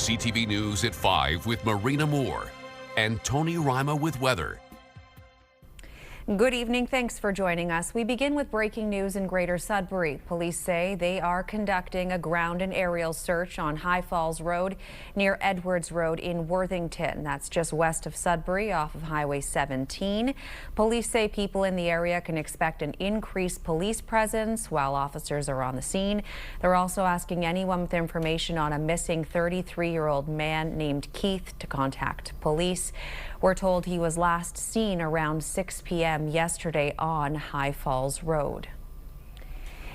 CTV News at 5 with Marina Moore and Tony Rima with weather. Good evening. Thanks for joining us. We begin with breaking news in Greater Sudbury. Police say they are conducting a ground and aerial search on High Falls Road near Edwards Road in Worthington. That's just west of Sudbury off of Highway 17. Police say people in the area can expect an increased police presence while officers are on the scene. They're also asking anyone with information on a missing 33-year-old man named Keith to contact police. We're told he was last seen around 6 p.m. yesterday on High Falls Road.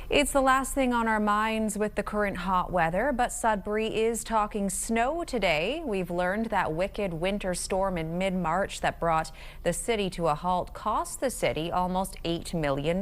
It's the last thing on our minds with the current hot weather, but Sudbury is talking snow today. We've learned that wicked winter storm in mid-March that brought the city to a halt cost the city almost $8 million.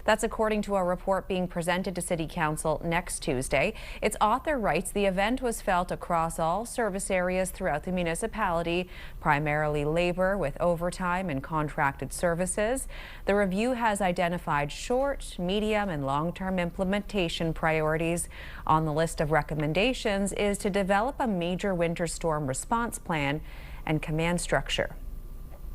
That's according to a report being presented to City Council next Tuesday. Its author writes the event was felt across all service areas throughout the municipality, primarily labor with overtime and contracted services. The review has identified short, medium, and long-term implementation priorities. On the list of recommendations is to develop a major winter storm response plan and command structure.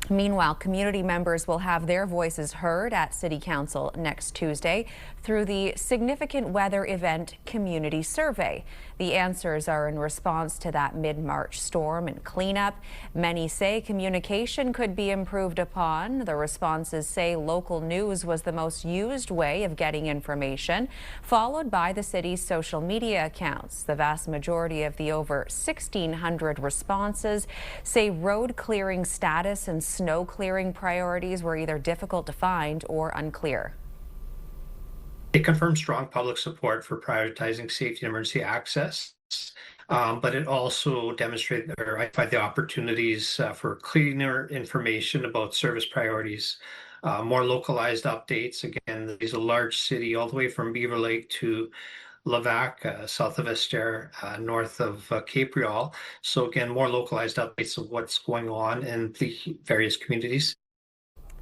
Meanwhile, community members will have their voices heard at City Council next Tuesday through the Significant Weather Event Community Survey. The answers are in response to that mid-March storm and cleanup. Many say communication could be improved upon. The responses say local news was the most used way of getting information, followed by the city's social media accounts. The vast majority of the over 1,600 responses say road clearing status and snow clearing priorities were either difficult to find or unclear. It confirms strong public support for prioritizing safety and emergency access, but it also demonstrated or identified the opportunities for cleaner information about service priorities, more localized updates. Again, there's a large city all the way from Beaver Lake to Levac, south of Esther, north of Cape Riol. So again, more localized updates of what's going on in the various communities.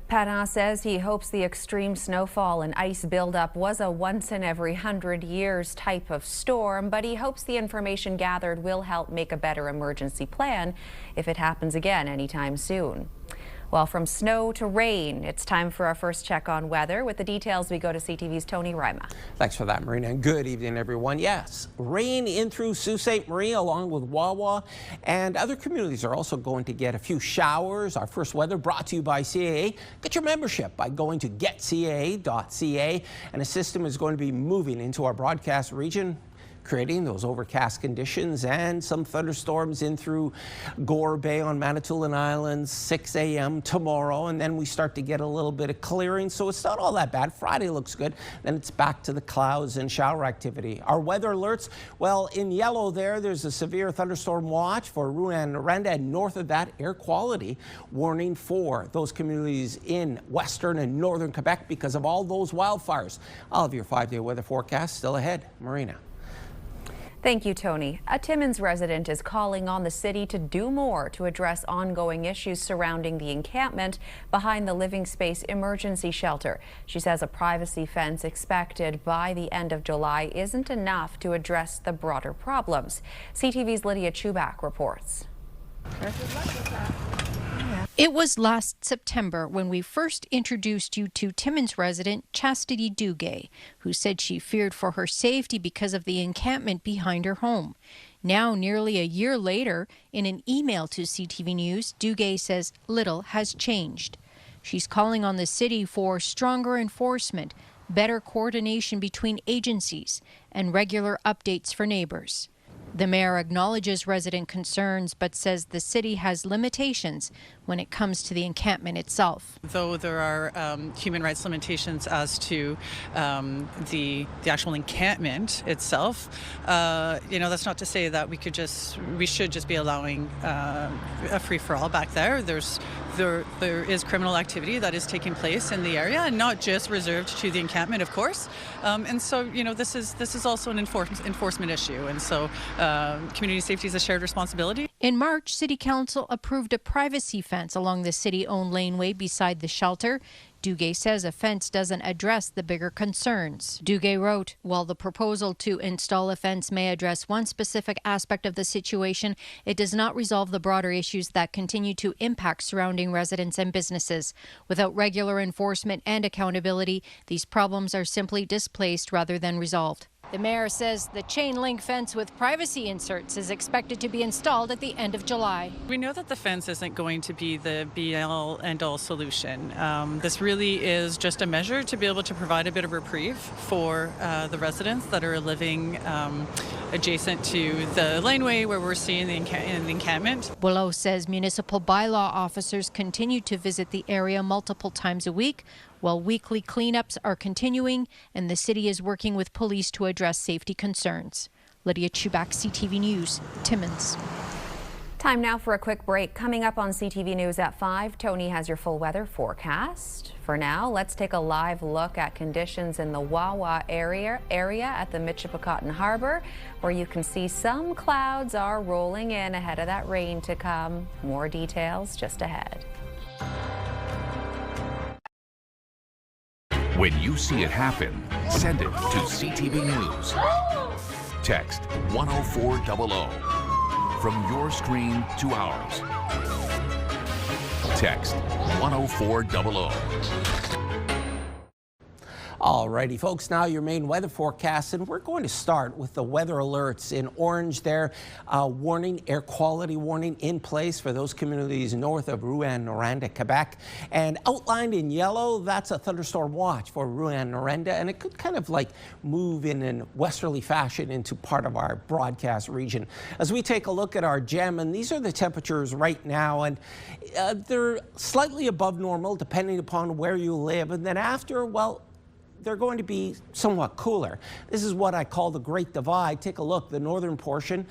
Pana says he hopes the extreme snowfall and ice buildup was a once in every 100 years type of storm, but he hopes the information gathered will help make a better emergency plan if it happens again anytime soon. Well, from snow to rain, it's time for our first check on weather. With the details, we go to CTV's Tony Rima. Thanks for that, Marina, and good evening, everyone. Yes, rain in through Sault Ste. Marie along with Wawa, and other communities are also going to get a few showers. Our first weather brought to you by CAA. Get your membership by going to getcaa.ca, and a system is going to be moving into our broadcast region, creating those overcast conditions and some thunderstorms in through Gore Bay on Manitoulin Island, 6 a.m. tomorrow, and then we start to get a little bit of clearing, so it's not all that bad. Friday looks good, then it's back to the clouds and shower activity. Our weather alerts, well, in yellow there's a severe thunderstorm watch for Rouyn-Noranda, and north of that, air quality warning for those communities in western and northern Quebec because of all those wildfires. All of your 5-day weather forecast still ahead. Marina. Thank you, Tony. A Timmins resident is calling on the city to do more to address ongoing issues surrounding the encampment behind the Living Space Emergency Shelter. She says a privacy fence expected by the end of July isn't enough to address the broader problems. CTV's Lydia Chubak reports. It was last September when we first introduced you to Timmins resident Chastity Duguay, who said she feared for her safety because of the encampment behind her home. Now, nearly a year later, in an email to CTV News, Duguay says little has changed. She's calling on the city for stronger enforcement, better coordination between agencies, and regular updates for neighbors. The mayor acknowledges resident concerns but says the city has limitations when it comes to the encampment itself. Though there are human rights limitations as to the actual encampment itself, that's not to say that we should just be allowing a free-for-all back there. There is criminal activity that is taking place in the area, and not just reserved to the encampment, of course. And so, this is also an enforcement issue, and so community safety is a shared responsibility. In March, City Council approved a privacy fence along the city-owned laneway beside the shelter. Duguay says a fence doesn't address the bigger concerns. Duguay wrote, while the proposal to install a fence may address one specific aspect of the situation, it does not resolve the broader issues that continue to impact surrounding residents and businesses. Without regular enforcement and accountability, these problems are simply displaced rather than resolved. The mayor says the chain link fence with privacy inserts is expected to be installed at the end of July. We know that the fence isn't going to be the be-all, end-all solution. This really is just a measure to be able to provide a bit of reprieve for the residents that are living adjacent to the laneway where we're seeing the encampment. Boileau says municipal bylaw officers continue to visit the area multiple times a week, while weekly cleanups are continuing, and the city is working with police to address safety concerns. Lydia Chubak, CTV News, Timmins. Time now for a quick break. Coming up on CTV News at 5, Tony has your full weather forecast. For now, let's take a live look at conditions in the Wawa area at the Michipicoten Harbor, where you can see some clouds are rolling in ahead of that rain to come. More details just ahead. When you see it happen, send it to CTV News. Text 10400 from your screen to ours. Text 10400. Alrighty, folks, now your main weather forecast, and we're going to start with the weather alerts in orange there. Warning, air quality warning in place for those communities north of Rouyn-Noranda, Quebec. And outlined in yellow, that's a thunderstorm watch for Rouyn-Noranda, and it could kind of like move in a westerly fashion into part of our broadcast region. As we take a look at our gem, and these are the temperatures right now, and they're slightly above normal depending upon where you live. And then after, well, they're going to be somewhat cooler. This is what I call the Great Divide. Take a look, the northern portion,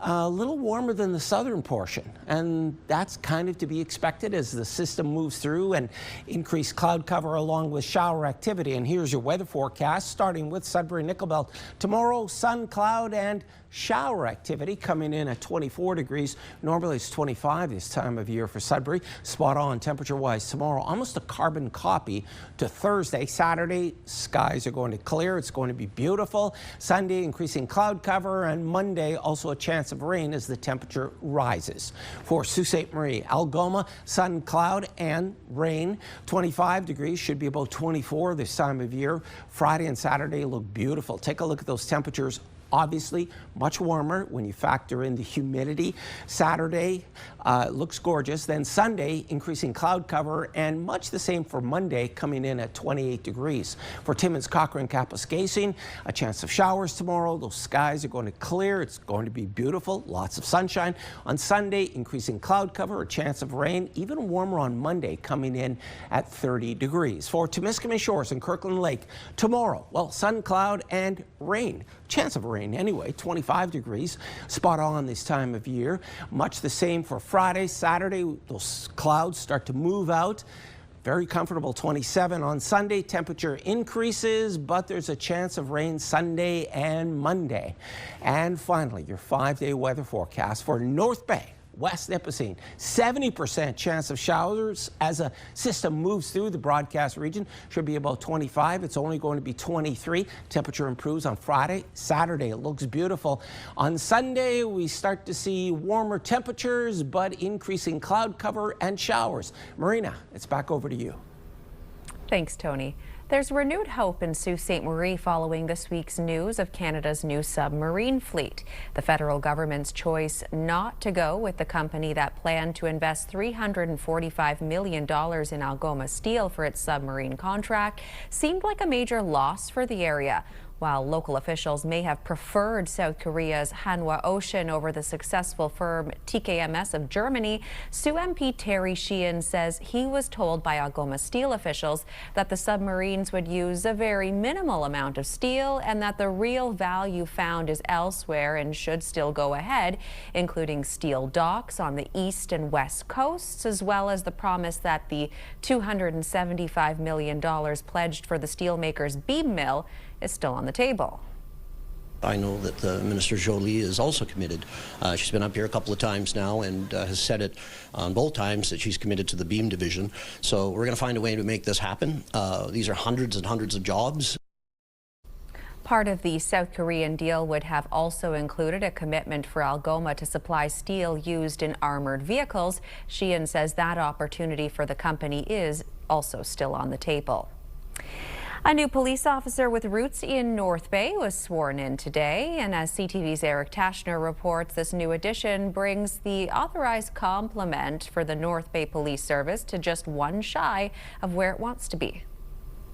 a little warmer than the southern portion. And that's kind of to be expected as the system moves through and increased cloud cover along with shower activity. And here's your weather forecast, starting with Sudbury Nickel Belt. Tomorrow, sun, cloud, and shower activity coming in at 24 degrees. Normally it's 25 this time of year for Sudbury. Spot on temperature-wise tomorrow. Almost a carbon copy to Thursday. Saturday, skies are going to clear. It's going to be beautiful. Sunday, increasing cloud cover. And Monday, also a chance of rain as the temperature rises. For Sault Ste. Marie, Algoma, sun, cloud, and rain. 25 degrees, should be about 24 this time of year. Friday and Saturday look beautiful. Take a look at those temperatures. Obviously, much warmer when you factor in the humidity. Saturday looks gorgeous. Then Sunday, increasing cloud cover, and much the same for Monday, coming in at 28 degrees. For Timmins, Cochrane, Kapuskasing, a chance of showers tomorrow. Those skies are going to clear. It's going to be beautiful. Lots of sunshine. On Sunday, increasing cloud cover, a chance of rain. Even warmer on Monday, coming in at 30 degrees. For Temiskaming Shores and Kirkland Lake, tomorrow, well, sun, cloud, and rain. Chance of rain anyway, 25 degrees, spot on this time of year. Much the same for Friday, Saturday, those clouds start to move out. Very comfortable, 27 on Sunday. Temperature increases, but there's a chance of rain Sunday and Monday. And finally, your 5-day weather forecast for North Bay. West Nipissing, 70% chance of showers as a system moves through the broadcast region. Should be about 25. It's only going to be 23. Temperature improves on Friday. Saturday, it looks beautiful. On Sunday, we start to see warmer temperatures, but increasing cloud cover and showers. Marina, it's back over to you. Thanks, Tony. There's renewed hope in Sault Ste. Marie following this week's news of Canada's new submarine fleet. The federal government's choice not to go with the company that planned to invest $345 million in Algoma Steel for its submarine contract seemed like a major loss for the area. While local officials may have preferred South Korea's Hanwha Ocean over the successful firm TKMS of Germany, Sioux MP Terry Sheehan says he was told by Algoma Steel officials that the submarines would use a very minimal amount of steel and that the real value found is elsewhere and should still go ahead, including steel docks on the east and west coasts, as well as the promise that the $275 million pledged for the steelmaker's beam mill is still on the table. I know that Minister Jolie is also committed. She's been up here a couple of times now and has said it on both times that she's committed to the Beam Division. So we're going to find a way to make this happen. These are hundreds and hundreds of jobs. Part of the South Korean deal would have also included a commitment for Algoma to supply steel used in armored vehicles. Sheehan says that opportunity for the company is also still on the table. A new police officer with roots in North Bay was sworn in today, and as CTV's Eric Tashner reports, this new addition brings the authorized complement for the North Bay Police Service to just one shy of where it wants to be.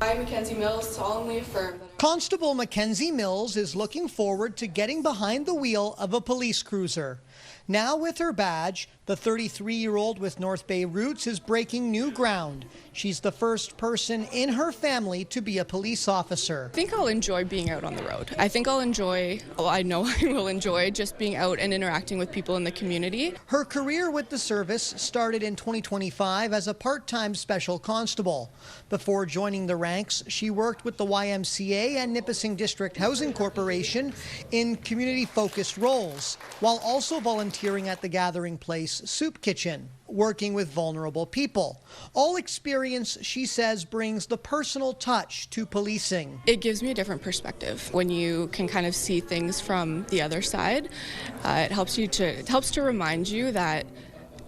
I, Mackenzie Mills, solemnly affirm that Constable Mackenzie Mills is looking forward to getting behind the wheel of a police cruiser. Now with her badge, the 33-year-old with North Bay roots is breaking new ground. She's the first person in her family to be a police officer. I think I'll enjoy being out on the road. I think I know I will enjoy just being out and interacting with people in the community. Her career with the service started in 2025 as a part-time special constable. Before joining the ranks, she worked with the YMCA and Nipissing District Housing Corporation in community-focused roles, while also volunteering at the Gathering Place Soup Kitchen, working with vulnerable people. All experience, she says, brings the personal touch to policing. It gives me a different perspective. When you can kind of see things from the other side, it helps to remind you that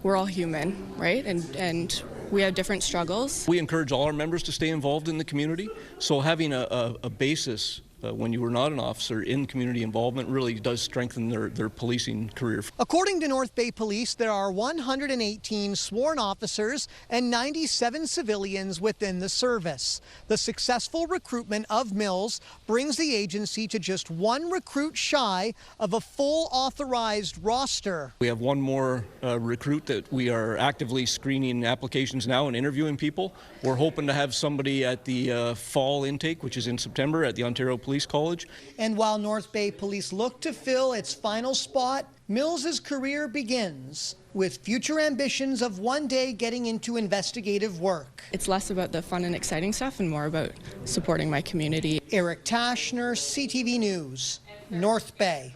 we're all human, right? And we have different struggles. We encourage all our members to stay involved in the community, so having a basis when you were not an officer in community involvement really does strengthen their policing career. According to North Bay Police, there are 118 sworn officers and 97 civilians within the service. The successful recruitment of Mills brings the agency to just one recruit shy of a full authorized roster. We have one more recruit that we are actively screening applications now and interviewing people. We're hoping to have somebody at the fall intake, which is in September at the Ontario Police College. And while North Bay Police look to fill its final spot, Mills's career begins with future ambitions of one day getting into investigative work. It's less about the fun and exciting stuff and more about supporting my community. Eric Tashner, CTV News, North Bay.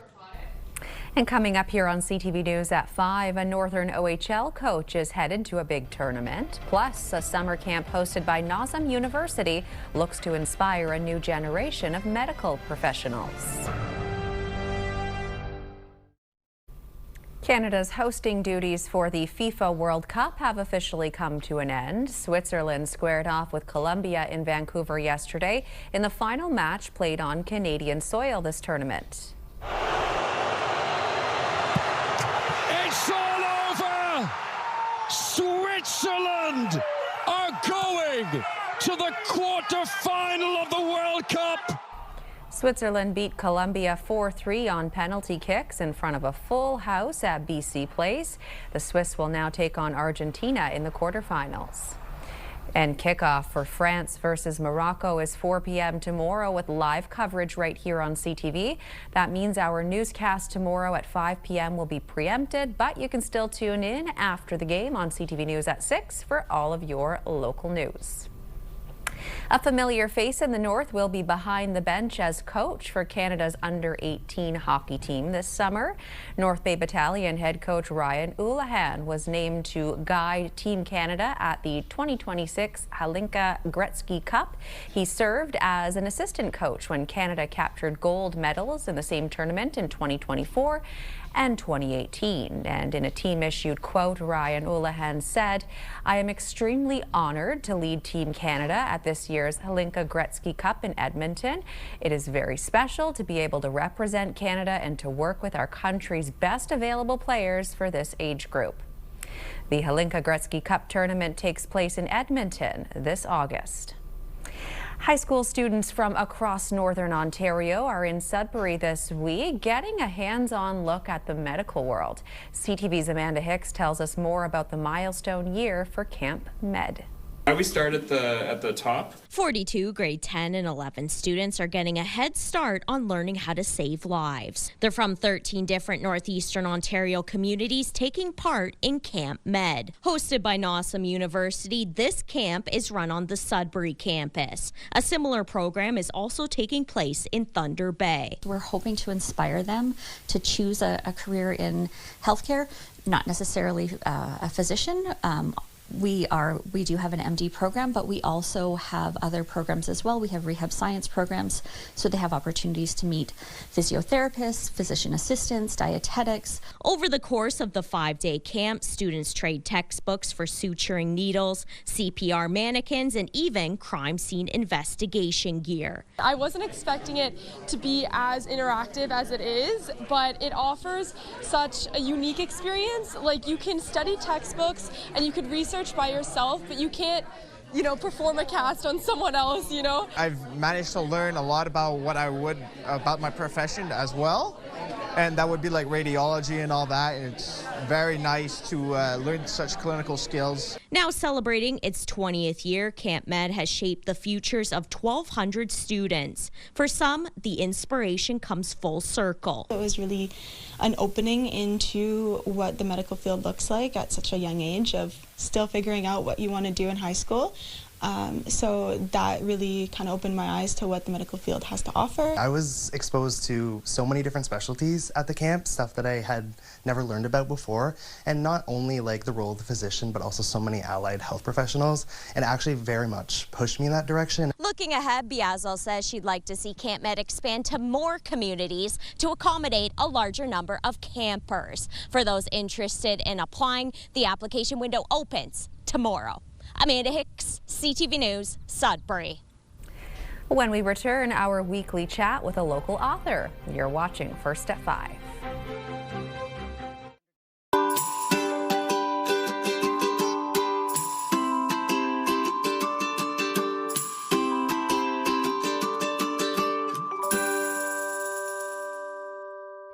And coming up here on CTV News at 5, a Northern OHL coach is headed to a big tournament. Plus, a summer camp hosted by Nazem University looks to inspire a new generation of medical professionals. Canada's hosting duties for the FIFA World Cup have officially come to an end. Switzerland squared off with Colombia in Vancouver yesterday in the final match played on Canadian soil this tournament. It's all over! Switzerland are going to the quarter-final of the World Cup! Switzerland beat Colombia 4-3 on penalty kicks in front of a full house at BC Place. The Swiss will now take on Argentina in the quarterfinals. And kickoff for France versus Morocco is 4 p.m. tomorrow with live coverage right here on CTV. That means our newscast tomorrow at 5 p.m. will be preempted, but you can still tune in after the game on CTV News at 6 for all of your local news. A familiar face in the north will be behind the bench as coach for Canada's under-18 hockey team this summer. North Bay Battalion head coach Ryan Houlihan was named to guide Team Canada at the 2026 Halinka Gretzky Cup. He served as an assistant coach when Canada captured gold medals in the same tournament in 2024 and 2018. And in a team-issued quote, Ryan Houlihan said, "I am extremely honored to lead Team Canada at this year's Halinka Gretzky Cup in Edmonton. It is very special to be able to represent Canada and to work with our country's best available players for this age group." The Halinka Gretzky Cup tournament takes place in Edmonton this August. High school students from across Northern Ontario are in Sudbury this week, getting a hands-on look at the medical world. CTV's Amanda Hicks tells us more about the milestone year for Camp Med. We start at the top. 42 grade 10 and 11 students are getting a head start on learning how to save lives. They're from 13 different northeastern Ontario communities taking part in Camp Med. Hosted by Nawsum University, this camp is run on the Sudbury campus. A similar program is also taking place in Thunder Bay. We're hoping to inspire them to choose a career in healthcare, not necessarily a physician. We do have an MD program, but we also have other programs as well. We have rehab science programs, so they have opportunities to meet physiotherapists, physician assistants, dietetics. Over the course of the 5-day camp, students trade textbooks for suturing needles, CPR mannequins, and even crime scene investigation gear. I wasn't expecting it to be as interactive as it is, but it offers such a unique experience. Like, you can study textbooks and you could research by yourself, but you can't, perform a cast on someone else, I've managed to learn a lot about about my profession as well. And that would be like radiology and all that. And it's very nice to learn such clinical skills. Now celebrating its 20th year, Camp Med has shaped the futures of 1,200 students. For some, the inspiration comes full circle. It was really an opening into what the medical field looks like at such a young age of still figuring out what you want to do in high school. So that really kind of opened my eyes to what the medical field has to offer. I was exposed to so many different specialties at the camp, stuff that I had never learned about before, and not only like the role of the physician, but also so many allied health professionals, and actually very much pushed me in that direction. Looking ahead, Biazal says she'd like to see Camp Med expand to more communities to accommodate a larger number of campers. For those interested in applying, the application window opens tomorrow. Amanda Hicks, CTV News, Sudbury. When we return, our weekly chat with a local author. You're watching First at 5.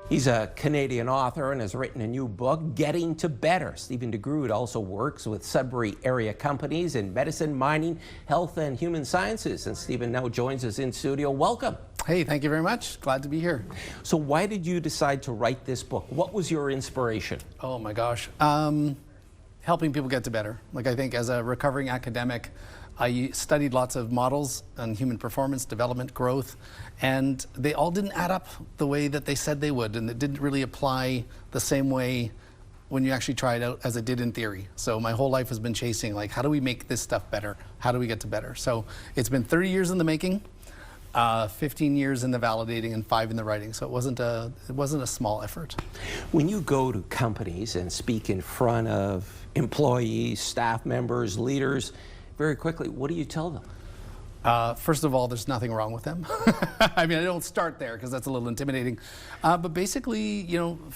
He's a Canadian author and has written a new book, Getting to Better. Stephen DeGrood also works with Sudbury area companies in medicine, mining, health, and human sciences. And Stephen now joins us in studio. Welcome. Hey, thank you very much. Glad to be here. So why did you decide to write this book? What was your inspiration? Oh my gosh. Helping people get to better. Like, I think as a recovering academic, I studied lots of models on human performance, development, growth, and they all didn't add up the way that they said they would, and it didn't really apply the same way when you actually try it out as it did in theory. So my whole life has been chasing, like, how do we make this stuff better? How do we get to better? So it's been 30 years in the making, 15 years in the validating, and 5 in the writing. So it wasn't a small effort. When you go to companies and speak in front of employees, staff members, leaders, very quickly, what do you tell them? First of all, there's nothing wrong with them. I mean, I don't start there because that's a little intimidating. But basically,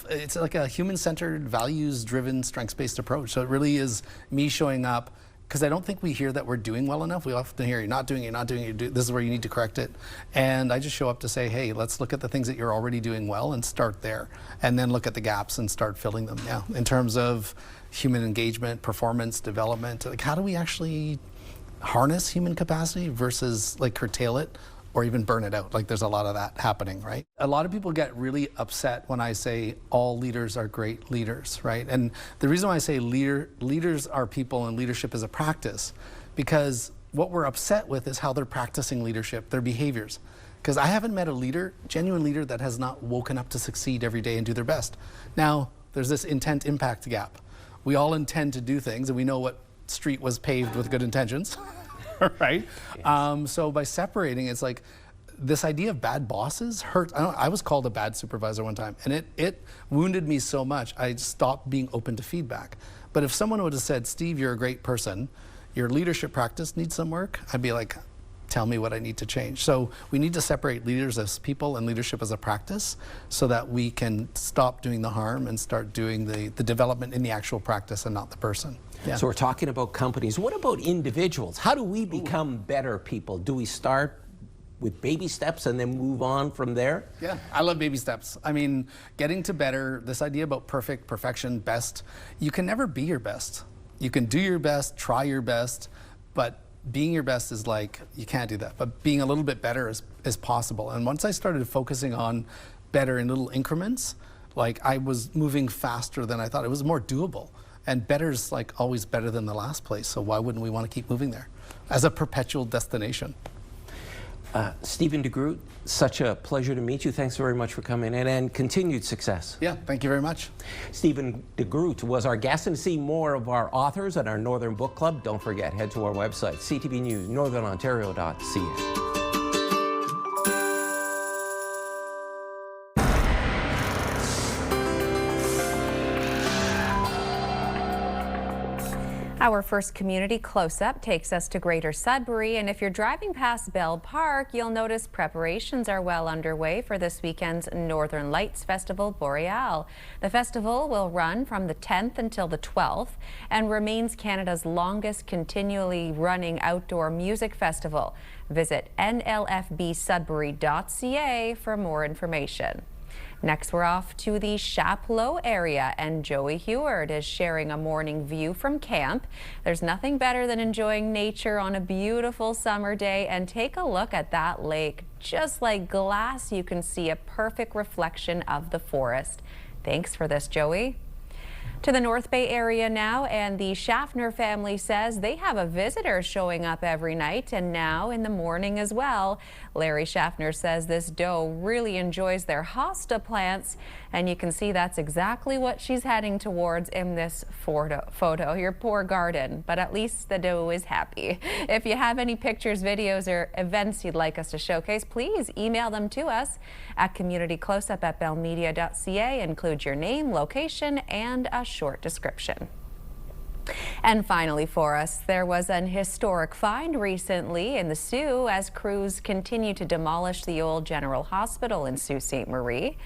it's like a human-centered, values-driven, strengths-based approach. So it really is me showing up, because I don't think we hear that we're doing well enough. We often hear, you're not doing it, this is where you need to correct it. And I just show up to say, hey, let's look at the things that you're already doing well and start there. And then look at the gaps and start filling them, in terms of human engagement, performance, development. Like, how do we actually harness human capacity versus like curtail it or even burn it out? Like, there's a lot of that happening, right? A lot of people get really upset when I say all leaders are great leaders, right? And the reason why I say leaders are people and leadership is a practice, because what we're upset with is how they're practicing leadership, their behaviors. Because I haven't met a leader, genuine leader, that has not woken up to succeed every day and do their best. Now, there's this intent impact gap. We all intend to do things, and we know what street was paved with good intentions, right? Yes. So by separating, it's like this idea of bad bosses hurt. I was called a bad supervisor one time, and it wounded me so much, I stopped being open to feedback. But if someone would have said, Steve, you're a great person, your leadership practice needs some work, I'd be like, tell me what I need to change. So we need to separate leaders as people and leadership as a practice so that we can stop doing the harm and start doing the development in the actual practice and not the person. Yeah. So we're talking about companies. What about individuals? How do we become better people? Do we start with baby steps and then move on from there? Yeah, I love baby steps. I mean, getting to better, this idea about perfection, best, you can never be your best. You can do your best, try your best, but being your best is like, you can't do that, but being a little bit better is possible. And once I started focusing on better in little increments, like I was moving faster than I thought. It was more doable. And better is like always better than the last place. So why wouldn't we want to keep moving there as a perpetual destination? Stephen DeGroot, such a pleasure to meet you. Thanks very much for coming in, and continued success. Yeah, thank you very much. Stephen DeGroot was our guest, and to see more of our authors at our Northern Book Club, don't forget, head to our website, CTV News Northern Ontario.ca. Our first community close-up takes us to Greater Sudbury, and if you're driving past Bell Park, you'll notice preparations are well underway for this weekend's Northern Lights Festival Boreal. The festival will run from the 10th until the 12th and remains Canada's longest continually running outdoor music festival. Visit nlfbsudbury.ca for more information. Next, we're off to the Chapleau area, and Joey Heward is sharing a morning view from camp. There's nothing better than enjoying nature on a beautiful summer day, and take a look at that lake. Just like glass, you can see a perfect reflection of the forest. Thanks for this, Joey. To the North Bay area now, and the Schaffner family says they have a visitor showing up every night and now in the morning as well. Larry Schaffner says this doe really enjoys their hosta plants, and you can see that's exactly what she's heading towards in this photo. Your poor garden, but at least the doe is happy. If you have any pictures, videos, or events you'd like us to showcase, please email them to us at communitycloseup@bellmedia.ca. Include your name, location, and a short description. And finally for us, there was an historic find recently in the Sault as crews continue to demolish the old General Hospital in Sault Ste. Marie.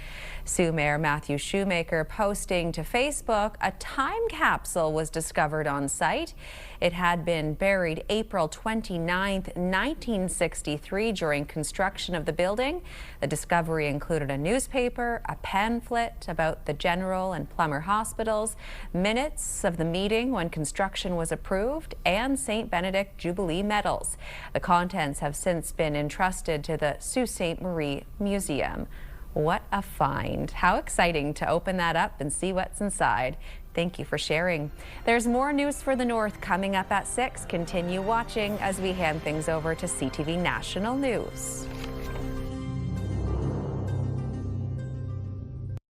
Sault Mayor Matthew Shoemaker posting to Facebook, a time capsule was discovered on site. It had been buried April 29th, 1963 during construction of the building. The discovery included a newspaper, a pamphlet about the General and Plummer hospitals, minutes of the meeting when construction was approved, and St. Benedict Jubilee medals. The contents have since been entrusted to the Sault Ste. Marie Museum. What a find. How exciting to open that up and see what's inside. Thank you for sharing. There's more news for the North coming up at 6. Continue watching as we hand things over to CTV National News.